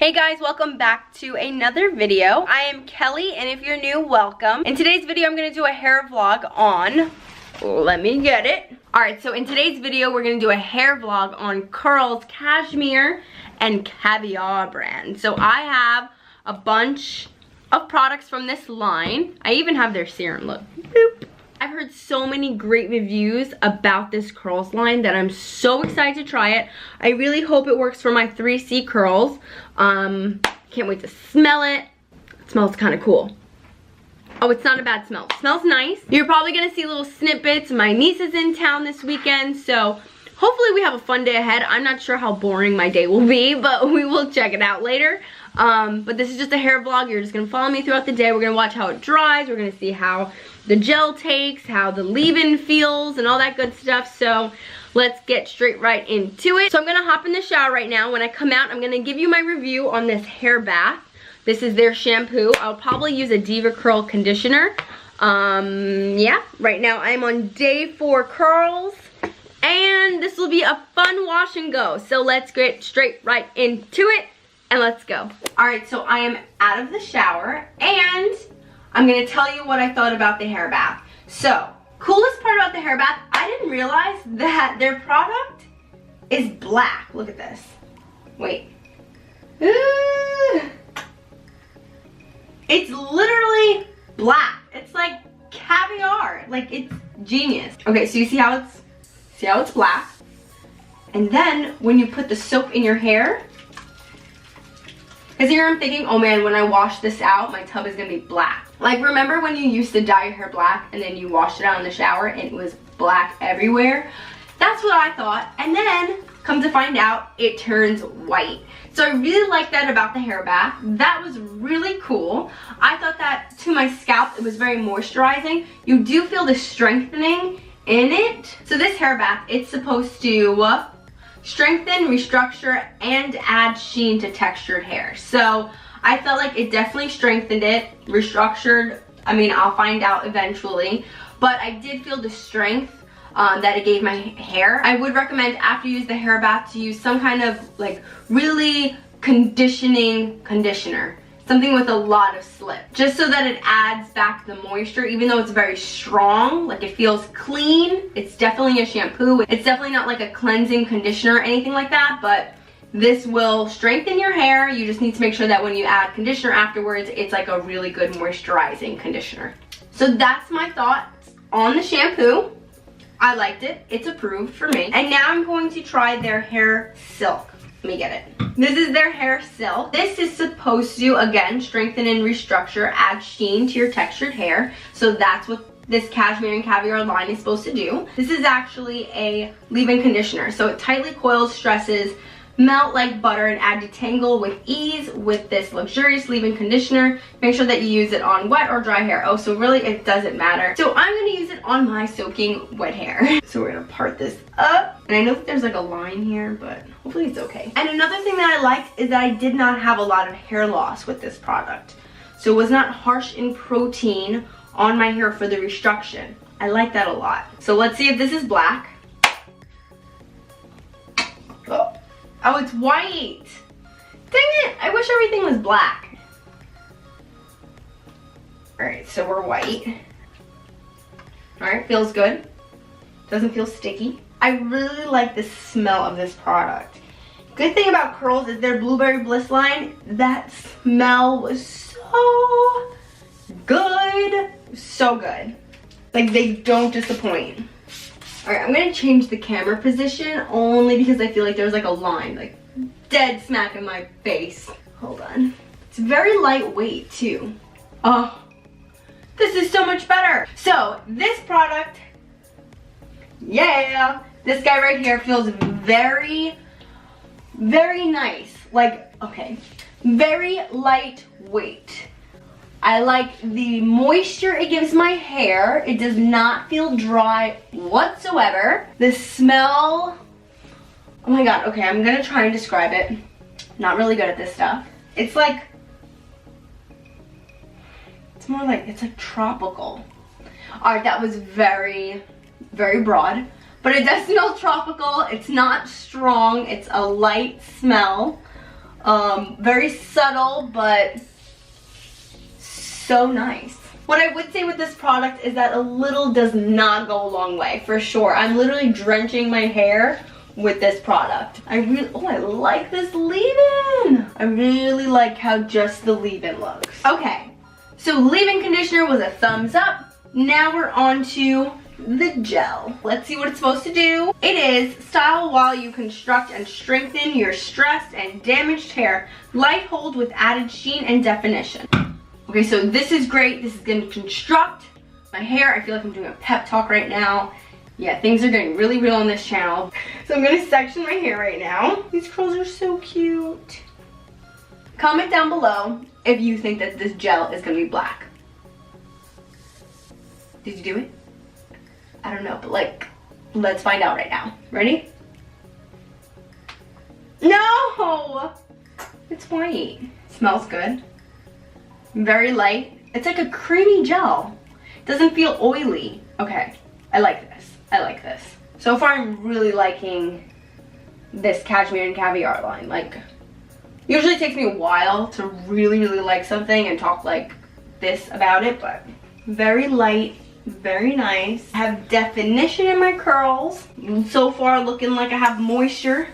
Hey guys, welcome back to another video. I am Kelly, and if you're new, welcome. In today's video, I'm gonna do a hair vlog on, let me get it. All right, so in today's video, we're gonna do a hair vlog on Curl's Cashmere and Caviar brand. So I have a bunch of products from this line. I even have their serum, look. Boop. I've heard so many great reviews about this curls line that I'm so excited to try it. I really hope it works for my 3C curls. Can't wait to smell it. It smells kind of cool. Oh, it's not a bad smell. It smells nice. You're probably gonna see little snippets. My niece is in town this weekend, so hopefully we have a fun day ahead. I'm not sure how boring my day will be, but we will check it out later. But this is just a hair vlog. You're just gonna follow me throughout the day. We're gonna watch how it dries. We're gonna see how the gel takes, how the leave-in feels, and all that good stuff. So let's get straight right into it. So I'm gonna hop in the shower right now. When I come out, I'm gonna give you my review on this hair bath. This is their shampoo. I'll probably use a Diva Curl conditioner. Yeah, right now I'm on day 4 curls. And this will be a fun wash and go. So let's get straight right into it and let's go. All right, so I am out of the shower and I'm gonna tell you what I thought about the hair bath. So, coolest part about the hair bath, I didn't realize that their product is black. Look at this. Wait. Ooh. It's literally black. It's like caviar. Like, it's genius. Okay, so you see how it's black? And then when you put the soap in your hair, because here I'm thinking, oh man, when I wash this out, my tub is gonna be black. Like, remember when you used to dye your hair black and then you washed it out in the shower and it was black everywhere? That's what I thought. And then, come to find out, it turns white. So I really like that about the hair bath. That was really cool. I thought that to my scalp, it was very moisturizing. You do feel the strengthening in it. So this hair bath, it's supposed to strengthen, restructure, and add sheen to textured hair. So I felt like it definitely strengthened it, restructured. I mean, I'll find out eventually, but I did feel the strength that it gave my hair. I would recommend after you use the hair bath to use some kind of like really conditioning conditioner. Something with a lot of slip, just so that it adds back the moisture. Even though it's very strong, like it feels clean, it's definitely a shampoo. It's definitely not like a cleansing conditioner or anything like that, but this will strengthen your hair. You just need to make sure that when you add conditioner afterwards, it's like a really good moisturizing conditioner. So that's my thoughts on the shampoo. I liked it. It's approved for me. And now I'm going to try their hair silk. Let me get it. This is their hair silk. This is supposed to, again, strengthen and restructure, add sheen to your textured hair. So that's what this Cashmere and Caviar line is supposed to do. This is actually a leave-in conditioner. So it tightly coils, stresses, melt like butter, and add detangle with ease with this luxurious leave-in conditioner. Make sure that you use it on wet or dry hair. Oh, so really it doesn't matter. So I'm gonna use it on my soaking wet hair. So we're gonna part this up. And I know that there's like a line here, but hopefully it's okay. And another thing that I liked is that I did not have a lot of hair loss with this product. So it was not harsh in protein on my hair for the restruction. I like that a lot. So let's see if this is black. Oh, it's white. Dang it, I wish everything was black. All right, so we're white. All right, feels good. Doesn't feel sticky. I really like the smell of this product. Good thing about curls is their Blueberry Bliss line, that smell was so good. So good. Like, they don't disappoint. Alright, I'm gonna change the camera position only because I feel like there's like a line, like dead smack in my face. Hold on. It's very lightweight too. Oh, this is so much better. So this product, yeah, this guy right here feels very, very nice. Like, okay, very lightweight. I like the moisture it gives my hair. It does not feel dry whatsoever. The smell, oh my god, okay, I'm gonna try and describe it. Not really good at this stuff. It's like, it's more like, it's like tropical. Alright, that was very, very broad. But it does smell tropical. It's not strong. It's a light smell. Very subtle, but so nice. What I would say with this product is that a little does not go a long way, for sure. I'm literally drenching my hair with this product. I like this leave-in. I really like how just the leave-in looks. Okay, so leave-in conditioner was a thumbs up. Now we're on to the gel. Let's see what it's supposed to do. It is style while you construct and strengthen your stressed and damaged hair. Light hold with added sheen and definition. Okay, so this is great. This is gonna construct my hair. I feel like I'm doing a pep talk right now. Yeah, things are getting really real on this channel. So I'm gonna section my hair right now. These curls are so cute. Comment down below if you think that this gel is gonna be black. Did you do it? I don't know, but like, let's find out right now. Ready? No! It's white. Smells good. Very light. It's like a creamy gel. Doesn't feel oily. Okay, I like this. I like this. So far I'm really liking this Cashmere Caviar line. Like, usually it takes me a while to really like something and talk like this about it, but very light, very nice. I have definition in my curls. So far looking like I have moisture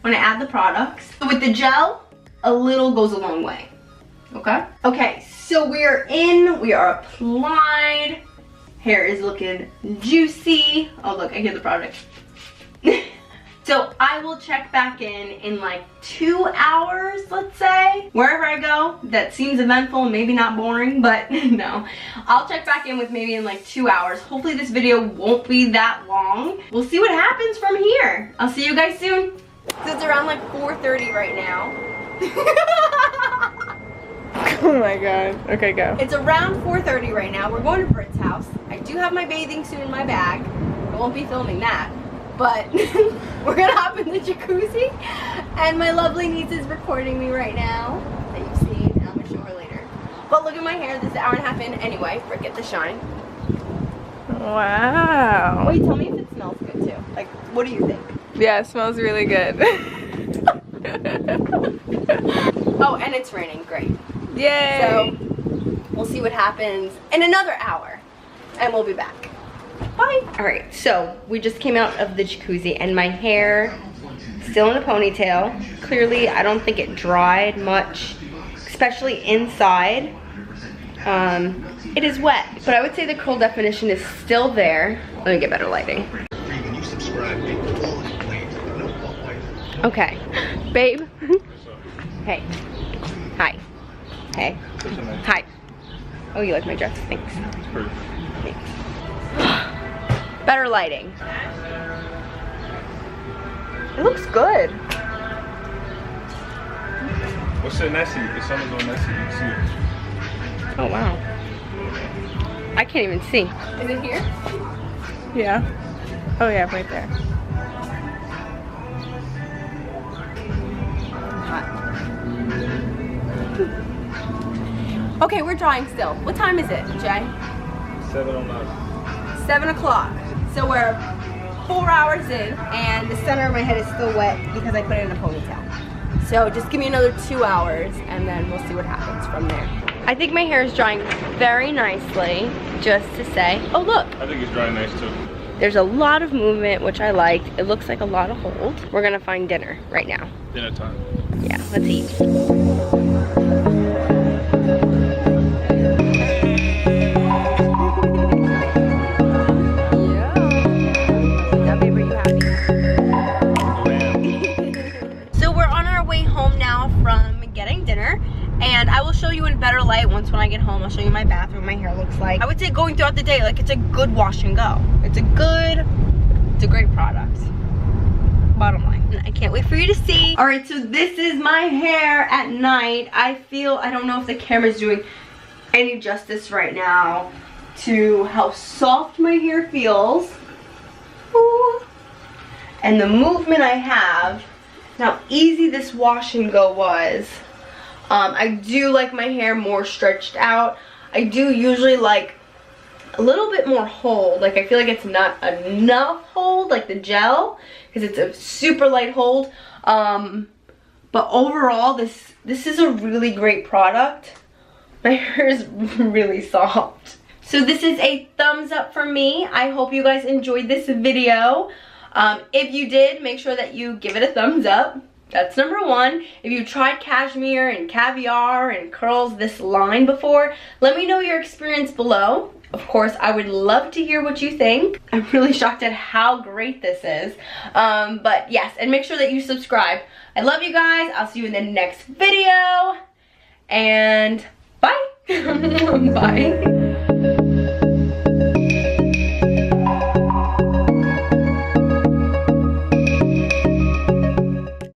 when I add the products. So with the gel, a little goes a long way. Okay? Okay, so we are applied. Hair is looking juicy. Oh look, I hear the product. So I will check back in like 2 hours, let's say. Wherever I go, that seems eventful, maybe not boring, but no. I'll check back in with maybe in like 2 hours. Hopefully this video won't be that long. We'll see what happens from here. I'll see you guys soon. So it's around like 4:30 right now. Oh my god. Okay, go. It's around 4:30 right now. We're going to Britt's house. I do have my bathing suit in my bag. I won't be filming that. But we're gonna hop in the jacuzzi. And my lovely niece is recording me right now. That you've seen. And I'm gonna show her later. But look at my hair. This is an hour and a half in anyway. Forget the shine. Wow. Wait, tell me if it smells good too. Like, what do you think? Yeah, it smells really good. Oh, and it's raining. Great. Yay! So, we'll see what happens in another hour, and we'll be back. Bye! Alright, so we just came out of the jacuzzi, and my hair still in a ponytail. Clearly, I don't think it dried much, especially inside. It is wet, but I would say the curl definition is still there. Let me get better lighting. Okay, babe. Hey. Hi. Hey. Hi. Oh, you like my dress? Thanks. Thanks. Better lighting. It looks good. What's the Nessie? If someone's on Nessie, you can see it. Oh, wow. I can't even see. Is it here? Yeah. Oh yeah, right there. Okay, we're drying still. What time is it, Jay? 7:09. 7 o'clock. So we're 4 hours in, and the center of my head is still wet because I put it in a ponytail. So just give me another 2 hours, and then we'll see what happens from there. I think my hair is drying very nicely, just to say. Oh, look. I think it's drying nice too. There's a lot of movement, which I liked. It looks like a lot of hold. We're gonna find dinner right now. Dinner time. Yeah, let's eat. And I will show you in better light when I get home. I'll show you my bathroom, my hair looks like. I would say going throughout the day, like it's a good wash and go. It's a great product. Bottom line. I can't wait for you to see. All right, so this is my hair at night. I don't know if the camera's doing any justice right now to how soft my hair feels. Ooh. And the movement I have, how easy this wash and go was. I do like my hair more stretched out. I do usually like a little bit more hold. Like I feel like it's not enough hold, like the gel, because it's a super light hold. But overall, this is a really great product. My hair is really soft. So this is a thumbs up for me. I hope you guys enjoyed this video. If you did, make sure that you give it a thumbs up. That's number one. If you tried cashmere and caviar and curls this line before, let me know your experience below. Of course, I would love to hear what you think. I'm really shocked at how great this is. But yes, and make sure that you subscribe. I love you guys. I'll see you in the next video. And bye. Bye.